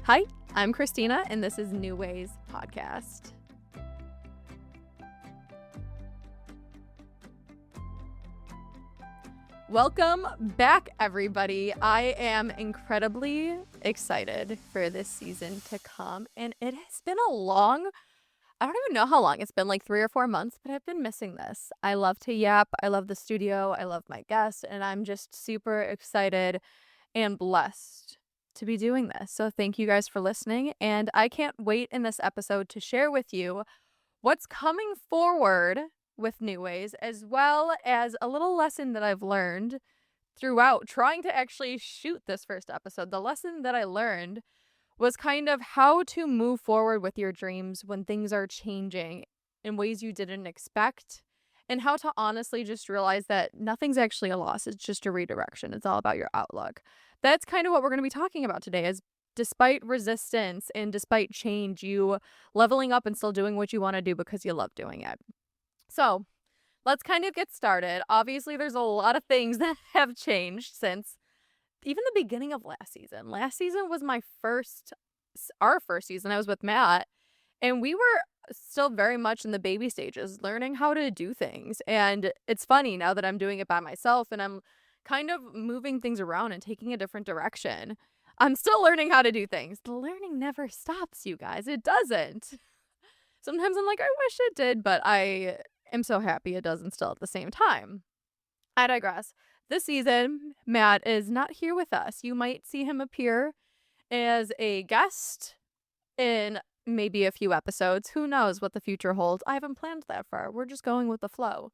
Hi, I'm Christina, and this is New Wayz podcast. Welcome back, everybody. I am incredibly excited for this season to come, and it has been I don't even know how long. It's been like 3 or 4 months, but I've been missing this. I love to yap. I love the studio. I love my guests, and I'm just super excited and blessed to be doing this. So thank you guys for listening, and I can't wait in this episode to share with you what's coming forward with New Wayz, as well as a little lesson that I've learned throughout trying to actually shoot this first episode. The lesson that I learned was kind of how to move forward with your dreams when things are changing in ways you didn't expect, and how to honestly just realize that nothing's actually a loss. It's just a redirection. It's all about your outlook. That's kind of what we're going to be talking about today, is despite resistance and despite change, you leveling up and still doing what you want to do because you love doing it. So let's kind of get started. Obviously, there's a lot of things that have changed since even the beginning of last season. Last season was our first season. I was with Matt, and we were still very much in the baby stages, learning how to do things. And it's funny now that I'm doing it by myself and I'm kind of moving things around and taking a different direction. I'm still learning how to do things. The learning never stops, you guys. It doesn't. Sometimes I'm like, I wish it did, but I am so happy it doesn't still at the same time. I digress. This season, Matt is not here with us. You might see him appear as a guest in maybe a few episodes. Who knows what the future holds? I haven't planned that far. We're just going with the flow.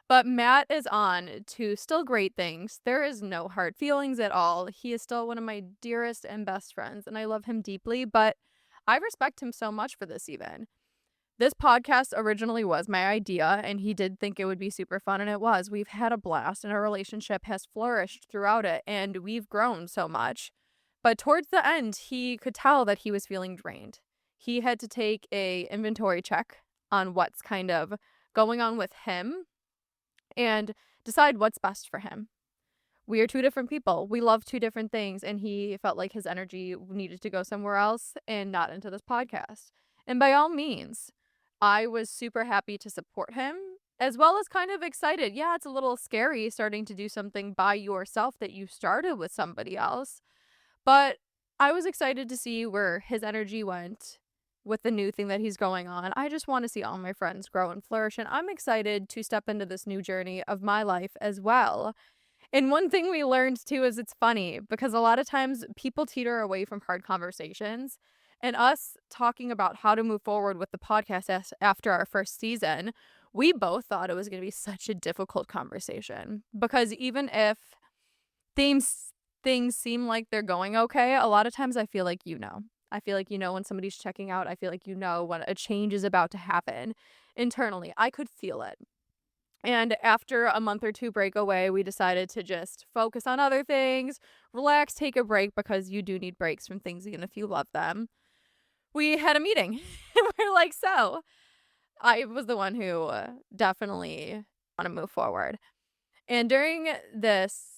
But Matt is on to still great things. There is no hard feelings at all. He is still one of my dearest and best friends, and I love him deeply, but I respect him so much for this even. This podcast originally was my idea, and he did think it would be super fun, and it was. We've had a blast, and our relationship has flourished throughout it, and we've grown so much. But towards the end, he could tell that he was feeling drained. He had to take a inventory check on what's kind of going on with him and decide what's best for him. We are two different people. We love two different things, and he felt like his energy needed to go somewhere else and not into this podcast. And by all means, I was super happy to support him, as well as kind of excited. Yeah, it's a little scary starting to do something by yourself that you started with somebody else, but I was excited to see where his energy went with the new thing that he's going on. I just want to see all my friends grow and flourish, and I'm excited to step into this new journey of my life as well. And one thing we learned too is it's funny because a lot of times people teeter away from hard conversations, and us talking about how to move forward with the podcast after our first season, we both thought it was going to be such a difficult conversation, because even if things seem like they're going okay, a lot of times I feel like I feel like when somebody's checking out. I feel like when a change is about to happen internally. I could feel it. And after a month or two breakaway, we decided to just focus on other things, relax, take a break, because you do need breaks from things even if you love them. We had a meeting, and we're like, so I was the one who definitely want to move forward. And during this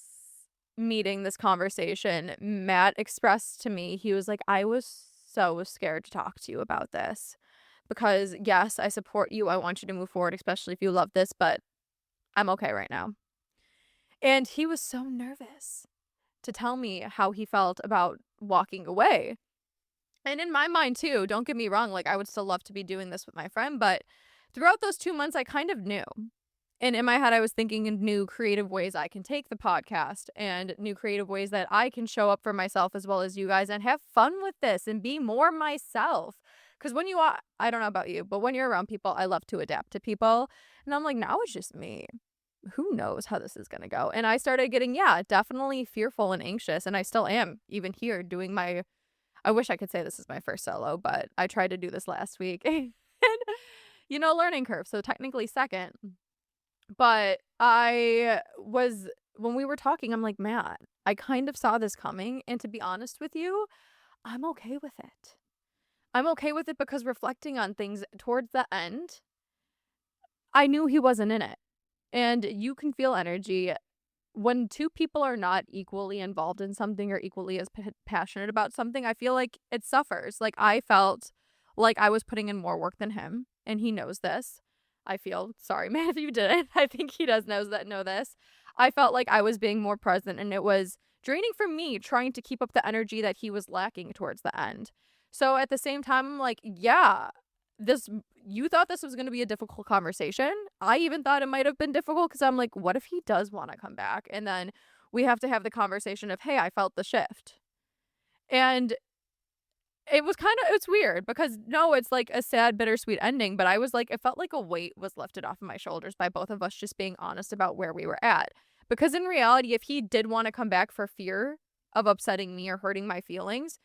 meeting, this conversation, Matt expressed to me, he was like, I was so scared to talk to you about this, because yes, I support you. I want you to move forward, especially if you love this, but I'm okay right now. And he was so nervous to tell me how he felt about walking away. And in my mind too, don't get me wrong, like I would still love to be doing this with my friend, but throughout those 2 months, I kind of knew. And in my head, I was thinking in new creative ways I can take the podcast, and new creative ways that I can show up for myself as well as you guys and have fun with this and be more myself. Because when I don't know about you, but when you're around people, I love to adapt to people. And I'm like, now it's just me. Who knows how this is going to go? And I started getting, definitely fearful and anxious. And I still am, even here, doing I wish I could say this is my first solo, but I tried to do this last week. And, learning curve. So technically second. But when we were talking, I'm like, Matt, I kind of saw this coming. And to be honest with you, I'm okay with it. I'm okay with it because reflecting on things towards the end, I knew he wasn't in it. And you can feel energy when two people are not equally involved in something or equally as passionate about something, I feel like it suffers. Like, I felt like I was putting in more work than him, and he knows this. I feel sorry, man, if you didn't. I think he does know this. I felt like I was being more present, and it was draining for me trying to keep up the energy that he was lacking towards the end. So at the same time, I'm like, yeah, this you thought this was going to be a difficult conversation. I even thought it might have been difficult because I'm like, what if he does want to come back? And then we have to have the conversation of, hey, I felt the shift. And it's weird because no, it's like a sad, bittersweet ending. But I was like, it felt like a weight was lifted off of my shoulders by both of us just being honest about where we were at. Because in reality, if he did want to come back for fear of upsetting me or hurting my feelings,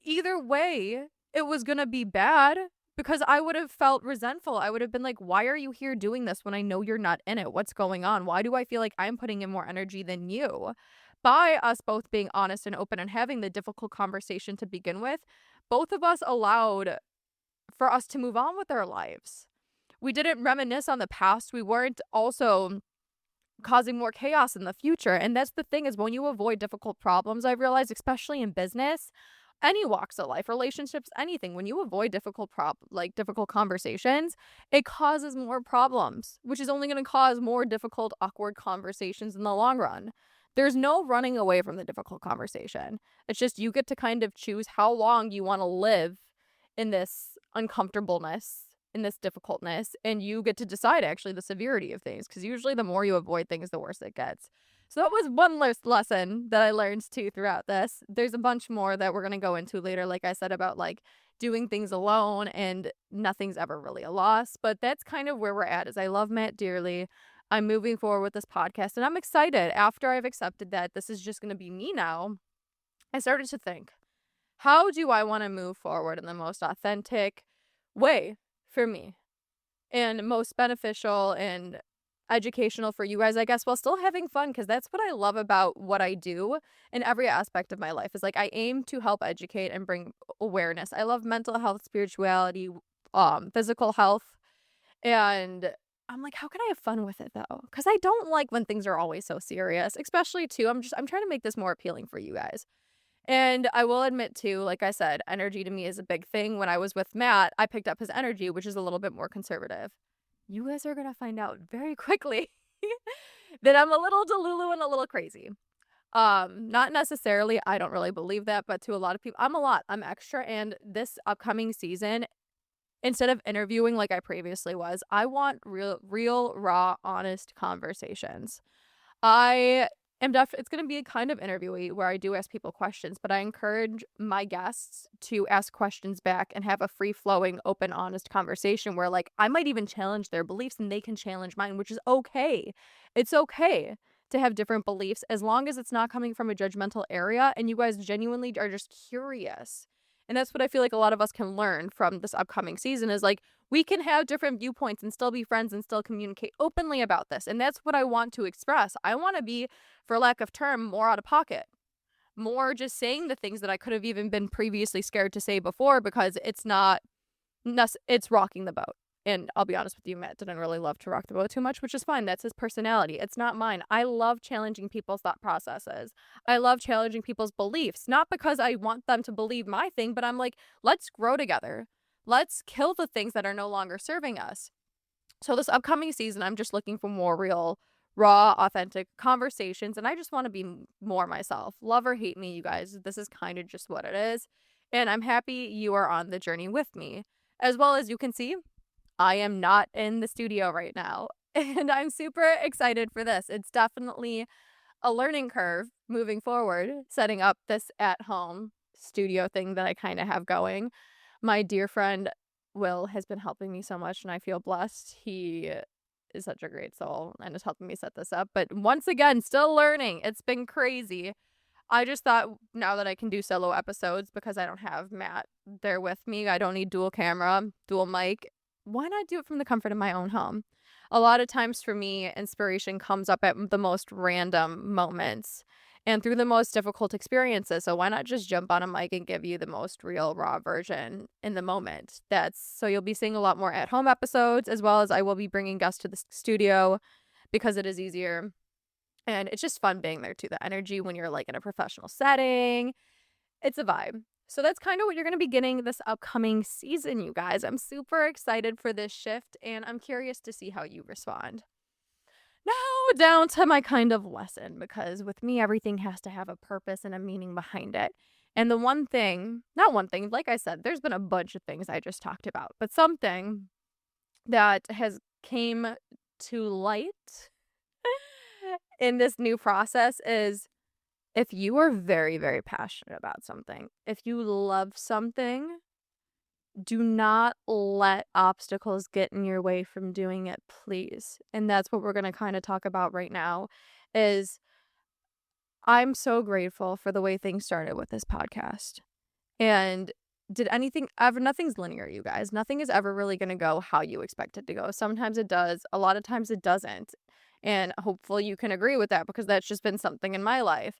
either way, it was going to be bad because I would have felt resentful. I would have been like, why are you here doing this when I know you're not in it? What's going on? Why do I feel like I'm putting in more energy than you? By us both being honest and open and having the difficult conversation to begin with, both of us allowed for us to move on with our lives. We didn't reminisce on the past. We weren't also causing more chaos in the future. And that's the thing is when you avoid difficult problems, I've realized, especially in business, any walks of life, relationships, anything, when you avoid difficult conversations, it causes more problems, which is only going to cause more difficult, awkward conversations in the long run. There's no running away from the difficult conversation. It's just you get to kind of choose how long you want to live in this uncomfortableness, in this difficultness, and you get to decide actually the severity of things, because usually the more you avoid things, the worse it gets. So that was one lesson that I learned too throughout this. There's a bunch more that we're going to go into later, like I said, about like doing things alone and nothing's ever really a loss. But that's kind of where we're at. Is I love Matt dearly. I'm moving forward with this podcast and I'm excited. After I've accepted that this is just going to be me now, I started to think, how do I want to move forward in the most authentic way for me and most beneficial and educational for you guys, I guess, while still having fun, because that's what I love about what I do in every aspect of my life is like I aim to help educate and bring awareness. I love mental health, spirituality, physical health, and I'm like, how can I have fun with it though? Because I don't like when things are always so serious, especially too. I'm trying to make this more appealing for you guys. And I will admit too, like I said, energy to me is a big thing. When I was with Matt, I picked up his energy, which is a little bit more conservative. You guys are going to find out very quickly that I'm a little delulu and a little crazy. Not necessarily, I don't really believe that, but to a lot of people, I'm extra. And this upcoming season, instead of interviewing like I previously was, I want real, raw, honest conversations. It's going to be a kind of interviewee where I do ask people questions, but I encourage my guests to ask questions back and have a free-flowing, open, honest conversation where, like, I might even challenge their beliefs and they can challenge mine, which is okay. It's okay to have different beliefs as long as it's not coming from a judgmental area and you guys genuinely are just curious. And that's what I feel like a lot of us can learn from this upcoming season is like, we can have different viewpoints and still be friends and still communicate openly about this. And that's what I want to express. I want to be, for lack of term, more out of pocket, more just saying the things that I could have even been previously scared to say before because it's rocking the boat. And I'll be honest with you, Matt didn't really love to rock the boat too much, which is fine. That's his personality. It's not mine. I love challenging people's thought processes. I love challenging people's beliefs, not because I want them to believe my thing, but I'm like, let's grow together. Let's kill the things that are no longer serving us. So this upcoming season, I'm just looking for more real, raw, authentic conversations. And I just want to be more myself. Love or hate me, you guys. This is kind of just what it is. And I'm happy you are on the journey with me. As well as you can see, I am not in the studio right now, and I'm super excited for this. It's definitely a learning curve moving forward, setting up this at-home studio thing that I kind of have going. My dear friend Will has been helping me so much, and I feel blessed. He is such a great soul and is helping me set this up. But once again, still learning. It's been crazy. I just thought now that I can do solo episodes because I don't have Matt there with me, I don't need dual camera, dual mic. Why not do it from the comfort of my own home? A lot of times for me, inspiration comes up at the most random moments and through the most difficult experiences. So why not just jump on a mic and give you the most real, raw version in the moment? So you'll be seeing a lot more at-home episodes, as well as I will be bringing guests to the studio because it is easier And it's just fun being there too. The energy when you're like in a professional setting, it's a vibe. So that's kind of what you're going to be getting this upcoming season, you guys. I'm super excited for this shift, and I'm curious to see how you respond. Now down to my kind of lesson, because with me, everything has to have a purpose and a meaning behind it. And the one thing, not one thing, like I said, there's been a bunch of things I just talked about, but something that has came to light in this new process is if you are very, very passionate about something, if you love something, do not let obstacles get in your way from doing it, please. And that's what we're going to kind of talk about right now is I'm so grateful for the way things started with this podcast. And did anything ever, nothing's linear, you guys. Nothing is ever really going to go how you expect it to go. Sometimes it does. A lot of times it doesn't. And hopefully you can agree with that because that's just been something in my life.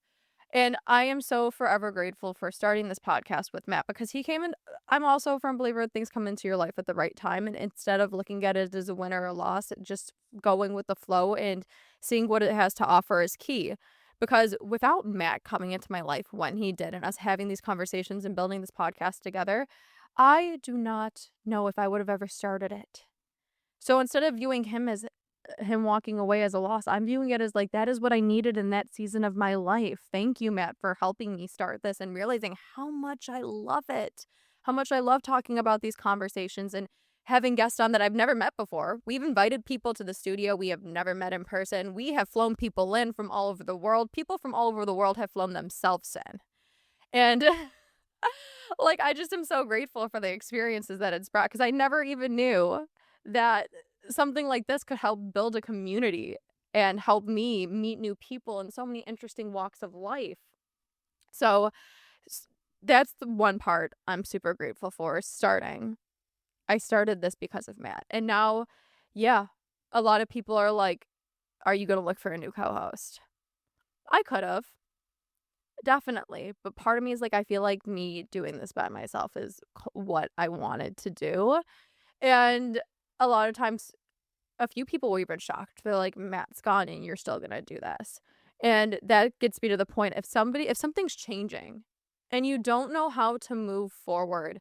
And I am so forever grateful for starting this podcast with Matt because he came in. I'm also a firm believer things come into your life at the right time. And instead of looking at it as a win or a loss, just going with the flow and seeing what it has to offer is key. Because without Matt coming into my life when he did and us having these conversations and building this podcast together, I do not know if I would have ever started it. So instead of viewing him as him walking away as a loss, I'm viewing it as like that is what I needed in that season of my life. Thank you, Matt, for helping me start this and realizing how much I love it, how much I love talking about these conversations and having guests on that I've never met before. We've invited people to the studio we have never met in person. We have flown people in from all over the world. People from all over the world have flown themselves in. And like, I just am so grateful for the experiences that it's brought because I never even knew that something like this could help build a community and help me meet new people in so many interesting walks of life. So that's the one part I'm super grateful for starting. I started this because of Matt. And now, yeah, a lot of people are like, are you going to look for a new co-host? I could have. Definitely. But part of me is like, I feel like me doing this by myself is what I wanted to do. And a lot of times, a few people were even shocked. They're like, Matt's gone and you're still going to do this. And that gets me to the point if something's changing and you don't know how to move forward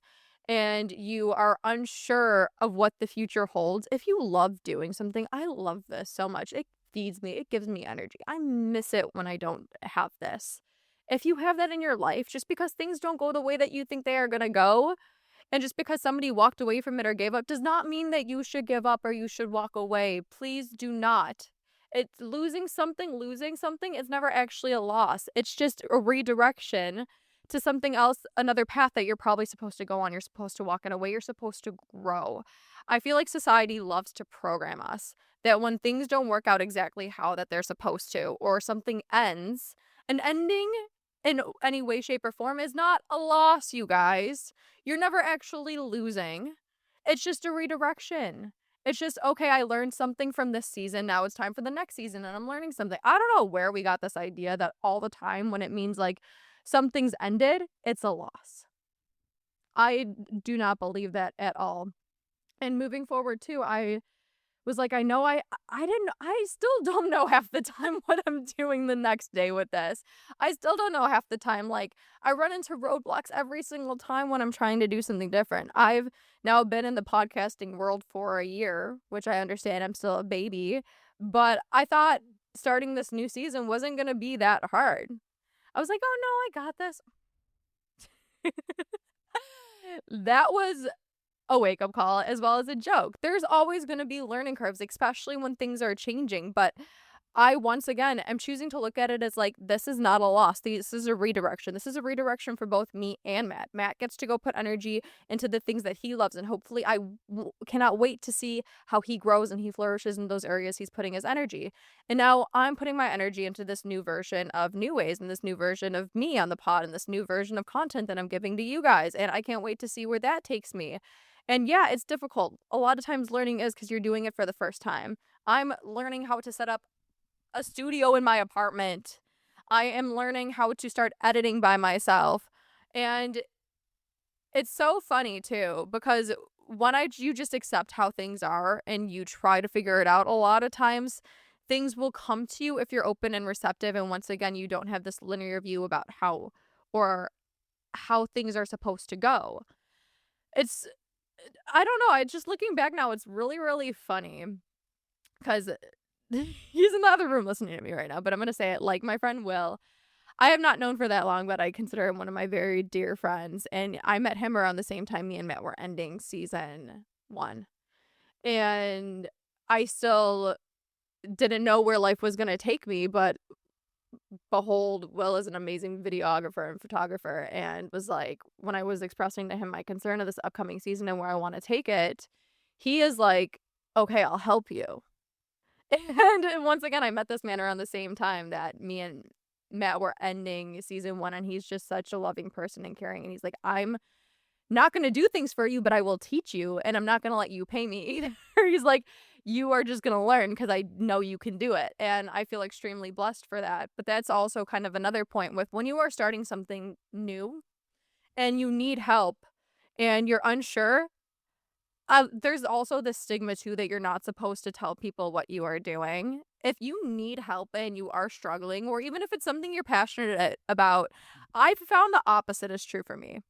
and you are unsure of what the future holds, if you love doing something, I love this so much. It feeds me. It gives me energy. I miss it when I don't have this. If you have that in your life, just because things don't go the way that you think they are going to go, and just because somebody walked away from it or gave up does not mean that you should give up or you should walk away. Please do not. It's losing something is never actually a loss. It's just a redirection to something else, another path that you're probably supposed to go on. You're supposed to walk in a way you're supposed to grow. I feel like society loves to program us that when things don't work out exactly how that they're supposed to or something ends, an ending in any way, shape, or form is not a loss, you guys. You're never actually losing. It's just a redirection. It's just, okay, I learned something from this season. Now it's time for the next season and I'm learning something. I don't know where we got this idea that all the time when it means like something's ended, it's a loss. I do not believe that at all. And moving forward too, I was like, I still don't know half the time what I'm doing the next day with this. I still don't know half the time. Like, I run into roadblocks every single time when I'm trying to do something different. I've now been in the podcasting world for a year, which I understand I'm still a baby, but I thought starting this new season wasn't going to be that hard. I was like, oh no, I got this. That was a wake-up call as well as a joke. There's always going to be learning curves, especially when things are changing. But I, once again, am choosing to look at it as like, this is not a loss. This is a redirection. This is a redirection for both me and Matt. Matt gets to go put energy into the things that he loves. And hopefully I cannot wait to see how he grows and he flourishes in those areas he's putting his energy. And now I'm putting my energy into this new version of New Wayz and this new version of me on the pod and this new version of content that I'm giving to you guys. And I can't wait to see where that takes me. And yeah, it's difficult. A lot of times learning is because you're doing it for the first time. I'm learning how to set up a studio in my apartment. I am learning how to start editing by myself. And it's so funny too, because when you just accept how things are and you try to figure it out, a lot of times things will come to you if you're open and receptive. And once again, you don't have this linear view about how things are supposed to go. It's, I don't know. I just looking back now, it's really, really funny because he's in the other room listening to me right now, but I'm going to say it like my friend Will. I have not known for that long, but I consider him one of my very dear friends. And I met him around the same time me and Matt were ending season 1. And I still didn't know where life was going to take me, but behold, Will is an amazing videographer and photographer, and was like, when I was expressing to him my concern of this upcoming season and where I want to take it, he is like, okay, I'll help you. And once again, I met this man around the same time that me and Matt were ending season 1, and he's just such a loving person and caring, and he's like, I'm not going to do things for you, but I will teach you, and I'm not going to let you pay me either. He's like, you are just going to learn because I know you can do it, and I feel extremely blessed for that. But that's also kind of another point with when you are starting something new and you need help and you're unsure. There's also the stigma too that you're not supposed to tell people what you are doing. If you need help and you are struggling, or even if it's something you're passionate about, I've found the opposite is true for me.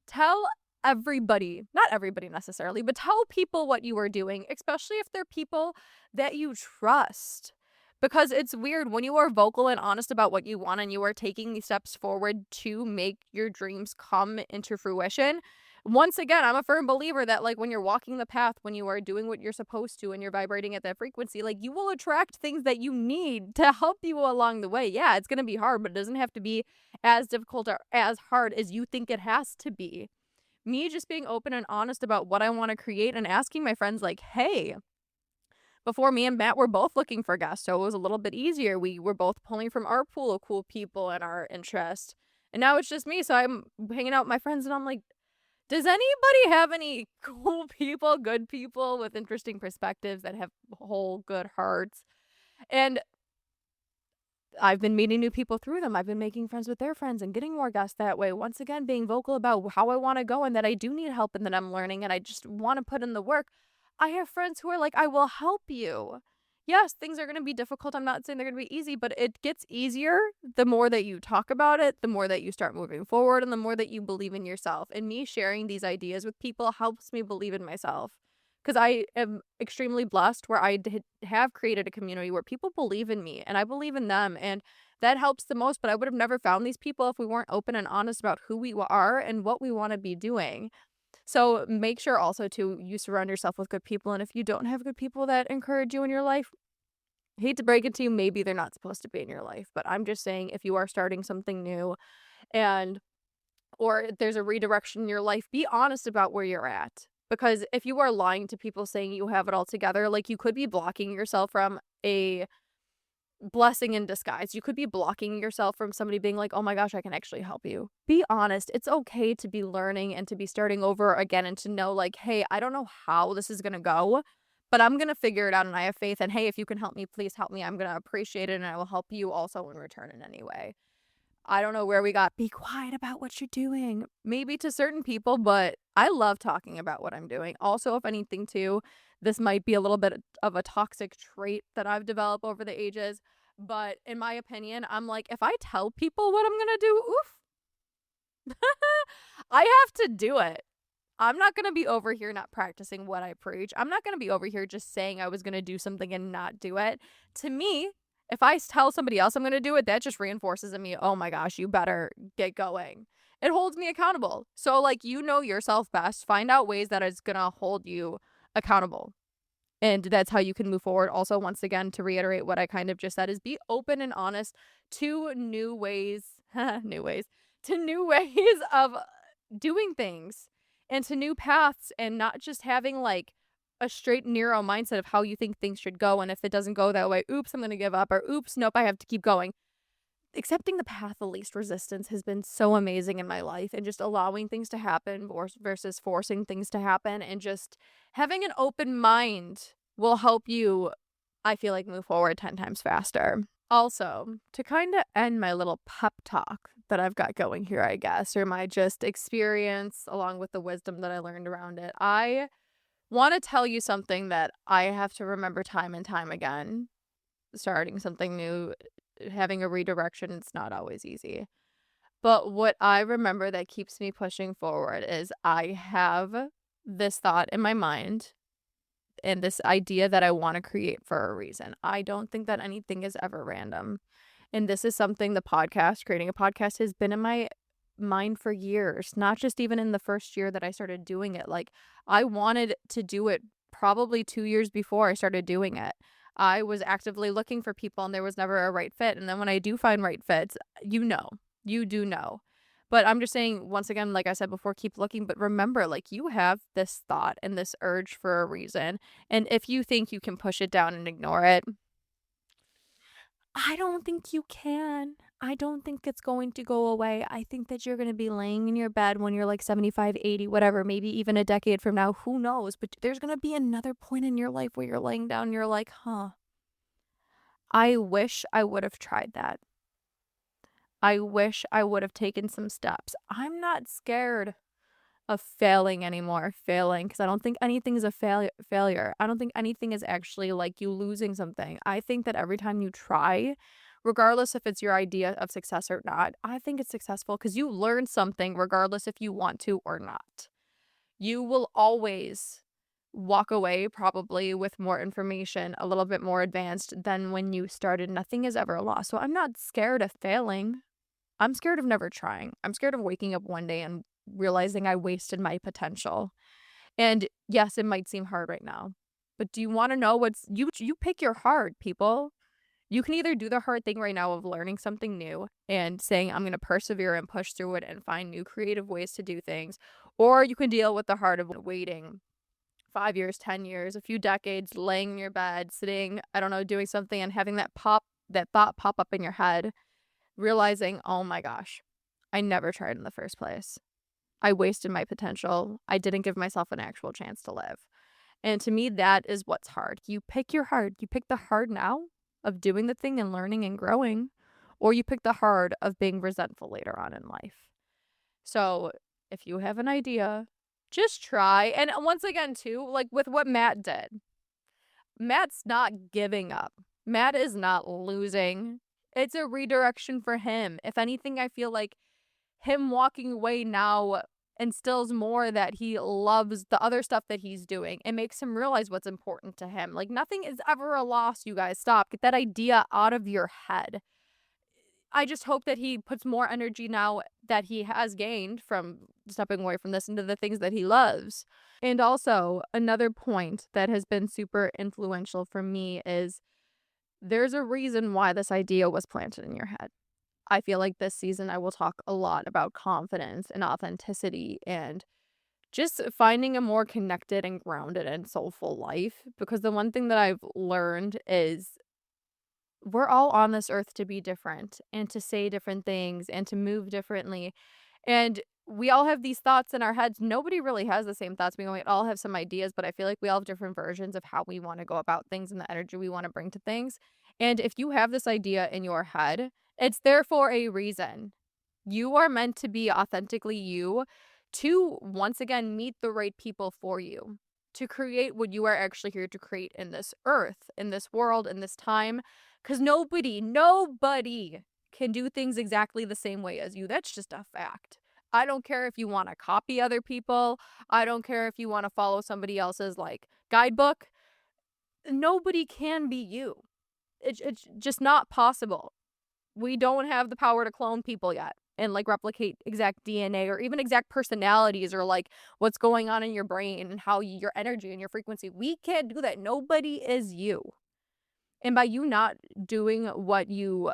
Tell everybody, not everybody necessarily, but tell people what you are doing, especially if they're people that you trust. Because it's weird when you are vocal and honest about what you want and you are taking these steps forward to make your dreams come into fruition. Once again, I'm a firm believer that like when you're walking the path, when you are doing what you're supposed to and you're vibrating at that frequency, like you will attract things that you need to help you along the way. Yeah, it's going to be hard, but it doesn't have to be as difficult or as hard as you think it has to be. Me just being open and honest about what I want to create and asking my friends like, hey, before me and Matt were both looking for guests, so it was a little bit easier. We were both pulling from our pool of cool people and our interest. And now it's just me, so I'm hanging out with my friends and I'm like, does anybody have any cool people, good people with interesting perspectives that have whole good hearts? And I've been meeting new people through them. I've been making friends with their friends and getting more guests that way. Once again, being vocal about how I want to go and that I do need help and that I'm learning and I just want to put in the work. I have friends who are like, I will help you. Yes, things are going to be difficult. I'm not saying they're going to be easy, but it gets easier the more that you talk about it, the more that you start moving forward, and the more that you believe in yourself. And me sharing these ideas with people helps me believe in myself. Because I am extremely blessed where I have created a community where people believe in me and I believe in them. And that helps the most. But I would have never found these people if we weren't open and honest about who we are and what we want to be doing. So make sure also to you surround yourself with good people. And if you don't have good people that encourage you in your life, hate to break it to you, maybe they're not supposed to be in your life. But I'm just saying, if you are starting something new and or there's a redirection in your life, be honest about where you're at. Because if you are lying to people saying you have it all together, like you could be blocking yourself from a blessing in disguise. You could be blocking yourself from somebody being like, oh my gosh, I can actually help you. Be honest. It's okay to be learning and to be starting over again and to know like, hey, I don't know how this is going to go, but I'm going to figure it out and I have faith. And hey, if you can help me, please help me. I'm going to appreciate it and I will help you also in return in any way. I don't know where we got be quiet about what you're doing. Maybe to certain people, but I love talking about what I'm doing. Also, if anything too, this might be a little bit of a toxic trait that I've developed over the ages. But in my opinion, I'm like, if I tell people what I'm going to do, oof, I have to do it. I'm not going to be over here not practicing what I preach. I'm not going to be over here just saying I was going to do something and not do it. To me, if I tell somebody else I'm going to do it, that just reinforces in me, oh my gosh, you better get going. It holds me accountable. So like, you know yourself best. Find out ways that it's going to hold you accountable. And that's how you can move forward. Also, once again, to reiterate what I kind of just said is be open and honest to new ways of doing things and to new paths and not just having like a straight narrow mindset of how you think things should go. And if it doesn't go that way, oops, I'm going to give up, or oops, nope, I have to keep going. Accepting the path of least resistance has been so amazing in my life, and just allowing things to happen versus forcing things to happen, and just having an open mind will help you, I feel like, move forward 10 times faster. Also, to kind of end my little pep talk that I've got going here, I guess, or my just experience along with the wisdom that I learned around it, I want to tell you something that I have to remember time and time again. starting something new, having a redirection, it's not always easy. But what I remember that keeps me pushing forward is I have this thought in my mind and this idea that I want to create for a reason. I don't think that anything is ever random. And this is something creating a podcast has been in my mind for years, not just even in the first year that I started doing it. Like, I wanted to do it probably 2 years before I started doing it. I was actively looking for people and there was never a right fit. And then when I do find right fits, you do know. But I'm just saying, once again, like I said before, keep looking. But remember, like, you have this thought and this urge for a reason. And if you think you can push it down and ignore it, I don't think you can. I don't think it's going to go away. I think that you're going to be laying in your bed when you're like 75, 80, whatever, maybe even a decade from now. Who knows? But there's going to be another point in your life where you're laying down and you're like, I wish I would have tried that. I wish I would have taken some steps. I'm not scared of failing anymore, because I don't think anything is a failure. I don't think anything is actually like you losing something. I think that every time you try, regardless if it's your idea of success or not, I think it's successful because you learn something regardless if you want to or not. You will always walk away probably with more information, a little bit more advanced than when you started. Nothing is ever lost. So I'm not scared of failing. I'm scared of never trying. I'm scared of waking up one day and realizing I wasted my potential. And yes, it might seem hard right now, but do you want to know you pick your hard, people. You can either do the hard thing right now of learning something new and saying, I'm going to persevere and push through it and find new creative ways to do things, or you can deal with the hard of waiting 5 years, 10 years, a few decades, laying in your bed, sitting, I don't know, doing something and having that thought pop up in your head, realizing, oh my gosh, I never tried in the first place. I wasted my potential. I didn't give myself an actual chance to live. And to me, that is what's hard. You pick your hard. You pick the hard now of doing the thing and learning and growing, or you pick the hard of being resentful later on in life. So if you have an idea, just try. And once again, too, like with what Matt did, Matt's not giving up. Matt is not losing. It's a redirection for him. If anything, I feel like him walking away now instills more that he loves the other stuff that he's doing. It makes him realize what's important to him. Like, nothing is ever a loss, you guys. Stop. Get that idea out of your head. I just hope that he puts more energy now that he has gained from stepping away from this into the things that he loves. And also, another point that has been super influential for me is there's a reason why this idea was planted in your head. I feel like this season I will talk a lot about confidence and authenticity and just finding a more connected and grounded and soulful life. Because the one thing that I've learned is we're all on this earth to be different and to say different things and to move differently. And we all have these thoughts in our heads. Nobody really has the same thoughts. We all have some ideas, but I feel like we all have different versions of how we want to go about things and the energy we want to bring to things. And if you have this idea in your head, it's there for a reason. You are meant to be authentically you, to once again meet the right people for you, to create what you are actually here to create in this earth, in this world, in this time. Because nobody can do things exactly the same way as you. That's just a fact. I don't care if you want to copy other people. I don't care if you want to follow somebody else's like guidebook. Nobody can be you. It's just not possible. We don't have the power to clone people yet and like replicate exact DNA or even exact personalities or like what's going on in your brain and how your energy and your frequency. We can't do that. Nobody is you. And by you not doing what you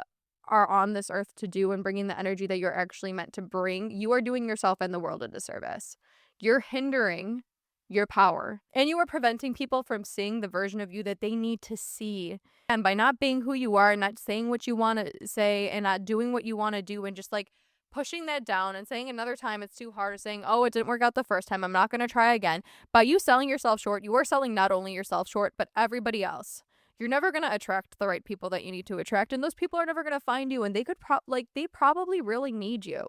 are on this earth to do and bringing the energy that you're actually meant to bring, you are doing yourself and the world a disservice. You're hindering your power and you are preventing people from seeing the version of you that they need to see. And by not being who you are, not saying what you want to say and not doing what you want to do and just like pushing that down and saying another time it's too hard or saying, oh, it didn't work out the first time, I'm not going to try again. By you selling yourself short, you are selling not only yourself short, but everybody else. You're never going to attract the right people that you need to attract. And those people are never going to find you. And they could they probably really need you.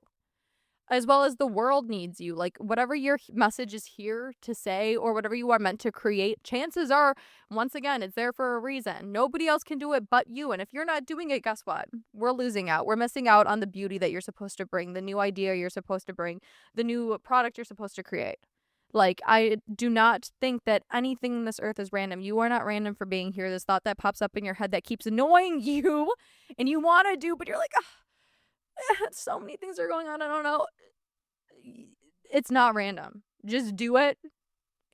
as well as the world needs you. Like, whatever your message is here to say or whatever you are meant to create, chances are, once again, it's there for a reason. Nobody else can do it but you. And if you're not doing it, guess what? We're losing out. We're missing out on the beauty that you're supposed to bring, the new idea you're supposed to bring, the new product you're supposed to create. Like, I do not think that anything in this earth is random. You are not random for being here. This thought that pops up in your head that keeps annoying you and you want to do, but you're like, so many things are going on. I don't know. It's not random. Just do it.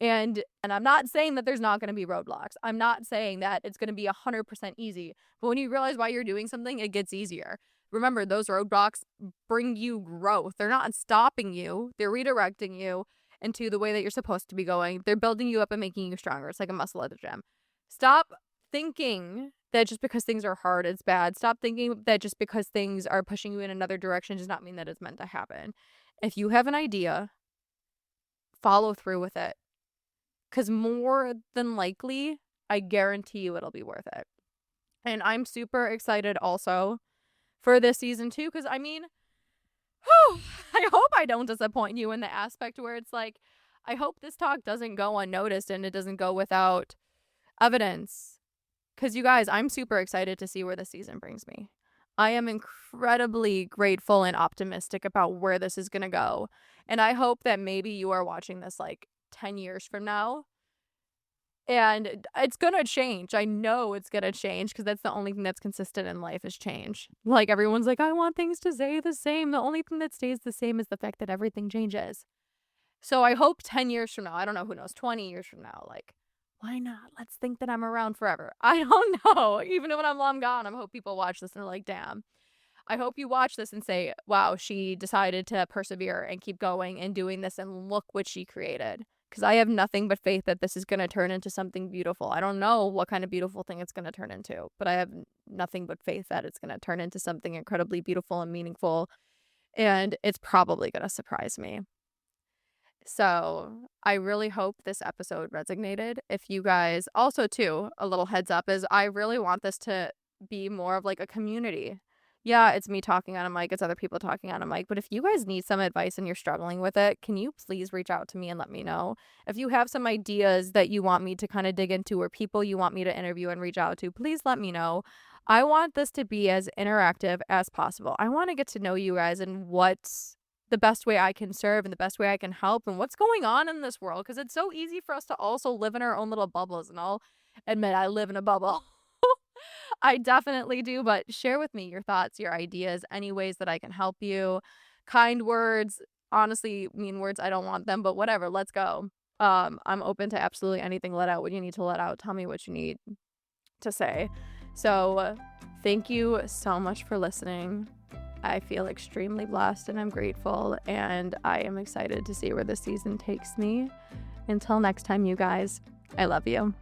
And I'm not saying that there's not going to be roadblocks. I'm not saying that it's going to be 100% easy. But when you realize why you're doing something, it gets easier. Remember, those roadblocks bring you growth. They're not stopping you. They're redirecting you into the way that you're supposed to be going. They're building you up and making you stronger. It's like a muscle at the gym. Stop thinking that just because things are hard, it's bad. Stop thinking that just because things are pushing you in another direction does not mean that it's meant to happen. If you have an idea, follow through with it. Because more than likely, I guarantee you it'll be worth it. And I'm super excited also for this season too. Because I mean, I hope I don't disappoint you in the aspect where it's like, I hope this talk doesn't go unnoticed and it doesn't go without evidence. Because you guys, I'm super excited to see where this season brings me. I am incredibly grateful and optimistic about where this is going to go. And I hope that maybe you are watching this like 10 years from now. And it's going to change. I know it's going to change because that's the only thing that's consistent in life is change. Like, everyone's like, I want things to stay the same. The only thing that stays the same is the fact that everything changes. So I hope 10 years from now, I don't know, who knows, 20 years from now, like, why not? Let's think that I'm around forever. I don't know. Even when I'm long gone, I hope people watch this and they're like, damn. I hope you watch this and say, wow, she decided to persevere and keep going and doing this and look what she created. Because I have nothing but faith that this is going to turn into something beautiful. I don't know what kind of beautiful thing it's going to turn into, but I have nothing but faith that it's going to turn into something incredibly beautiful and meaningful. And it's probably going to surprise me. So I really hope this episode resonated. If you guys also, too, a little heads up is I really want this to be more of like a community. Yeah, it's me talking on a mic, it's other people talking on a mic, but if you guys need some advice and you're struggling with it, can you please reach out to me and let me know? If you have some ideas that you want me to kind of dig into or people you want me to interview and reach out to, please let me know. I want this to be as interactive as possible. I want to get to know you guys and what's the best way I can serve and the best way I can help and what's going on in this world, because it's so easy for us to also live in our own little bubbles, and I'll admit I live in a bubble. I definitely do, but share with me your thoughts, your ideas, any ways that I can help you. Kind words, honestly, mean words, I don't want them, but whatever, let's go. I'm open to absolutely anything. Let out what you need to let out. Tell me what you need to say. So thank you so much for listening. I feel extremely blessed and I'm grateful, and I am excited to see where this season takes me. Until next time, you guys, I love you.